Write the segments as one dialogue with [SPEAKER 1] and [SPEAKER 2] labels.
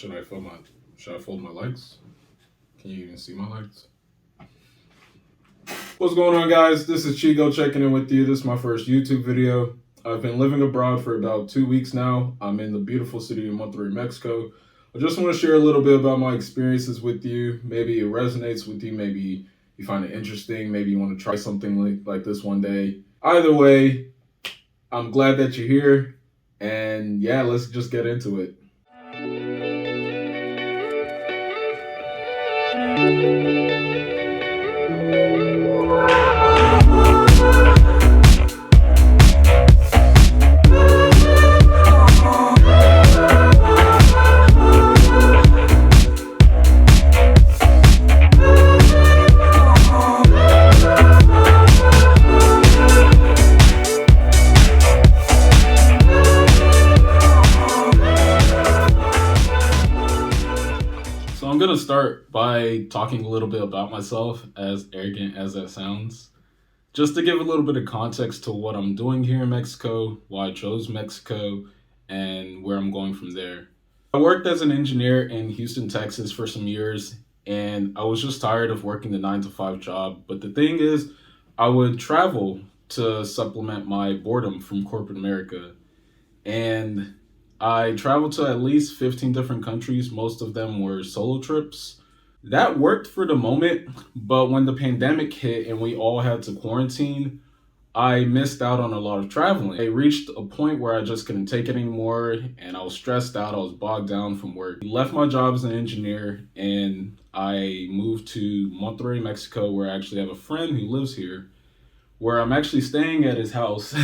[SPEAKER 1] Should I fold my should I fold my legs? Can you even see my legs? What's going on, guys? This is Chigo checking in with you. This is my first YouTube video. I've been living abroad for about 2 weeks now. I'm in the beautiful city of Monterrey, Mexico. I just want to share a little bit about my experiences with you. Maybe it resonates with you. Maybe you find it interesting. Maybe you want to try something like this one day. Either way, I'm glad that you're here. And yeah, let's just get into it. So I'm going to start by talking a little bit about myself, as arrogant as that sounds. Just to give a little bit of context to what I'm doing here in Mexico, why I chose Mexico, and where I'm going from there. I worked as an engineer in Houston, Texas for some years, and I was just tired of working the 9-to-5 job. But the thing is, I would travel to supplement my boredom from corporate America. And I traveled to at least 15 different countries. Most of them were solo trips. That worked for the moment, but when the pandemic hit and we all had to quarantine, I missed out on a lot of traveling. I reached a point where I just couldn't take it anymore, and I was stressed out. I was bogged down from work. I left my job as an engineer, and I moved to Monterrey, Mexico, where I actually have a friend who lives here, where I'm actually staying at his house.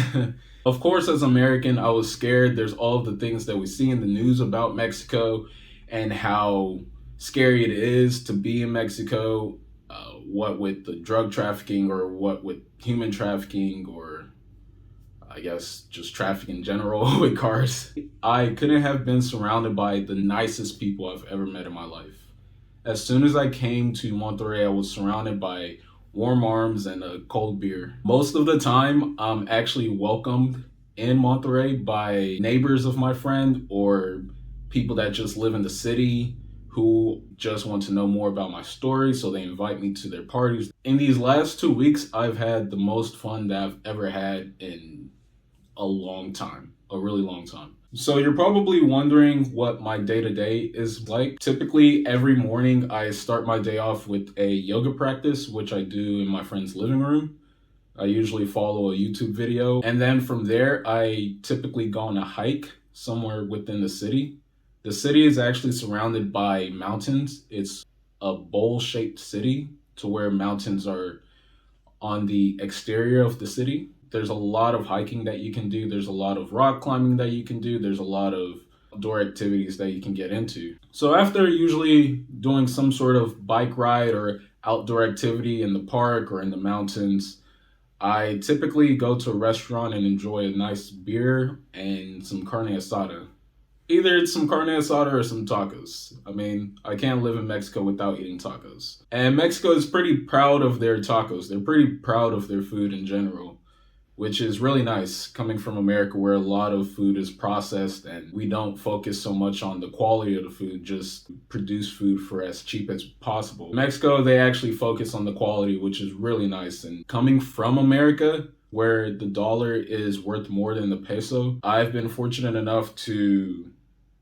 [SPEAKER 1] Of course, as an American, I was scared. There's all of the things that we see in the news about Mexico and how scary it is to be in Mexico, what with the drug trafficking or what with human trafficking, or I guess just traffic in general with cars. I couldn't have been surrounded by the nicest people I've ever met in my life. As soon as I came to Monterrey, I was surrounded by warm arms and a cold beer. Most of the time, I'm actually welcomed in Monterrey by neighbors of my friend or people that just live in the city who just want to know more about my story, so they invite me to their parties. In these last 2 weeks, I've had the most fun that I've ever had in a long time, a really long time. So you're probably wondering what my day-to-day is like. Typically, every morning I start my day off with a yoga practice, which I do in my friend's living room. I usually follow a YouTube video. And then from there, I typically go on a hike somewhere within the city. The city is actually surrounded by mountains. It's a bowl-shaped city to where mountains are on the exterior of the city. There's a lot of hiking that you can do. There's a lot of rock climbing that you can do. There's a lot of outdoor activities that you can get into. So after usually doing some sort of bike ride or outdoor activity in the park or in the mountains, I typically go to a restaurant and enjoy a nice beer and some carne asada. Either it's some carne asada or some tacos. I mean, I can't live in Mexico without eating tacos. And Mexico is pretty proud of their tacos. They're pretty proud of their food in general, which is really nice coming from America, where a lot of food is processed and we don't focus so much on the quality of the food, just produce food for as cheap as possible. In Mexico, they actually focus on the quality, which is really nice. And coming from America, where the dollar is worth more than the peso, I've been fortunate enough to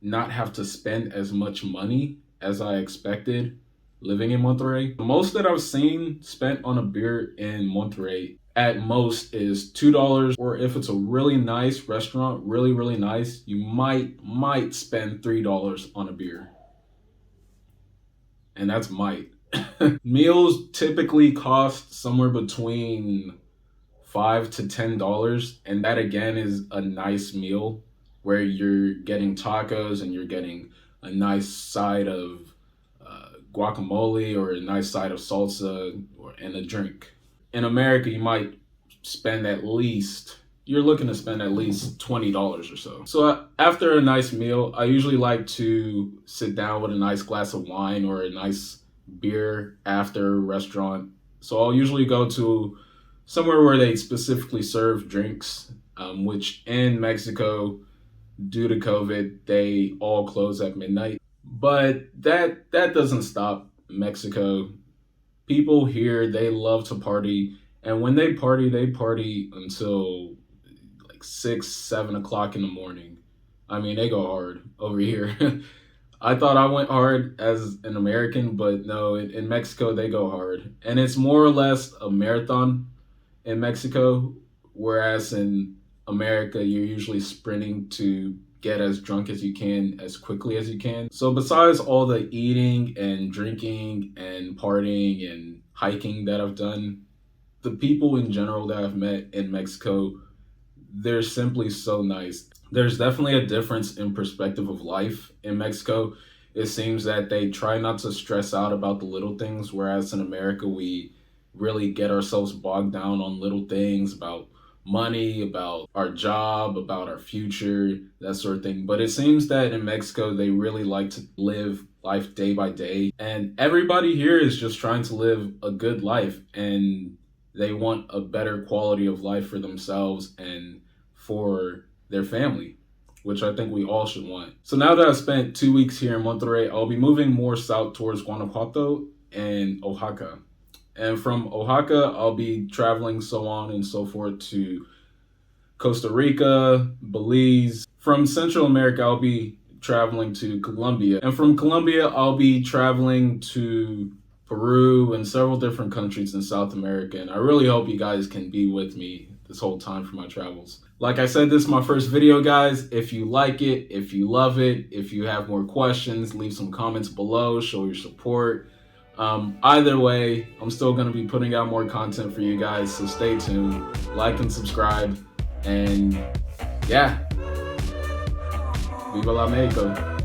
[SPEAKER 1] not have to spend as much money as I expected living in Monterrey. The most that I've seen spent on a beer in Monterrey at most is $2, or if it's a really nice restaurant, really nice, you might spend $3 on a beer. And that's might. Meals typically cost somewhere between $5 to $10, and that again is a nice meal where you're getting tacos and you're getting a nice side of guacamole or a nice side of salsa and a drink. In America, you're looking to spend at least $20 or so. So after a nice meal, I usually like to sit down with a nice glass of wine or a nice beer after a restaurant. So I'll usually go to somewhere where they specifically serve drinks, which in Mexico, due to COVID, they all close at midnight. But that doesn't stop Mexico. People here, they love to party, and when they party until like 6, 7 o'clock in the morning. I mean, they go hard over here. I thought I went hard as an American, but no, in Mexico they go hard, and it's more or less a marathon in Mexico, whereas in America you're usually sprinting to get as drunk as you can as quickly as you can. So besides all the eating and drinking and partying and hiking that I've done, the people in general that I've met in Mexico, they're simply so nice. There's definitely a difference in perspective of life in Mexico. It seems that they try not to stress out about the little things, whereas in America, we really get ourselves bogged down on little things about money, about our job, about our future, that sort of thing. But it seems that in Mexico, they really like to live life day by day. And everybody here is just trying to live a good life. And they want a better quality of life for themselves and for their family, which I think we all should want. So now that I've spent 2 weeks here in Monterrey, I'll be moving more south towards Guanajuato and Oaxaca. And from Oaxaca, I'll be traveling so on and so forth to Costa Rica, Belize. From Central America, I'll be traveling to Colombia. And from Colombia, I'll be traveling to Peru and several different countries in South America. And I really hope you guys can be with me this whole time for my travels. Like I said, this is my first video, guys. If you like it, if you love it, if you have more questions, leave some comments below, show your support. Either way, I'm still going to be putting out more content for you guys, so stay tuned, like and subscribe, and yeah, Viva la Mexico.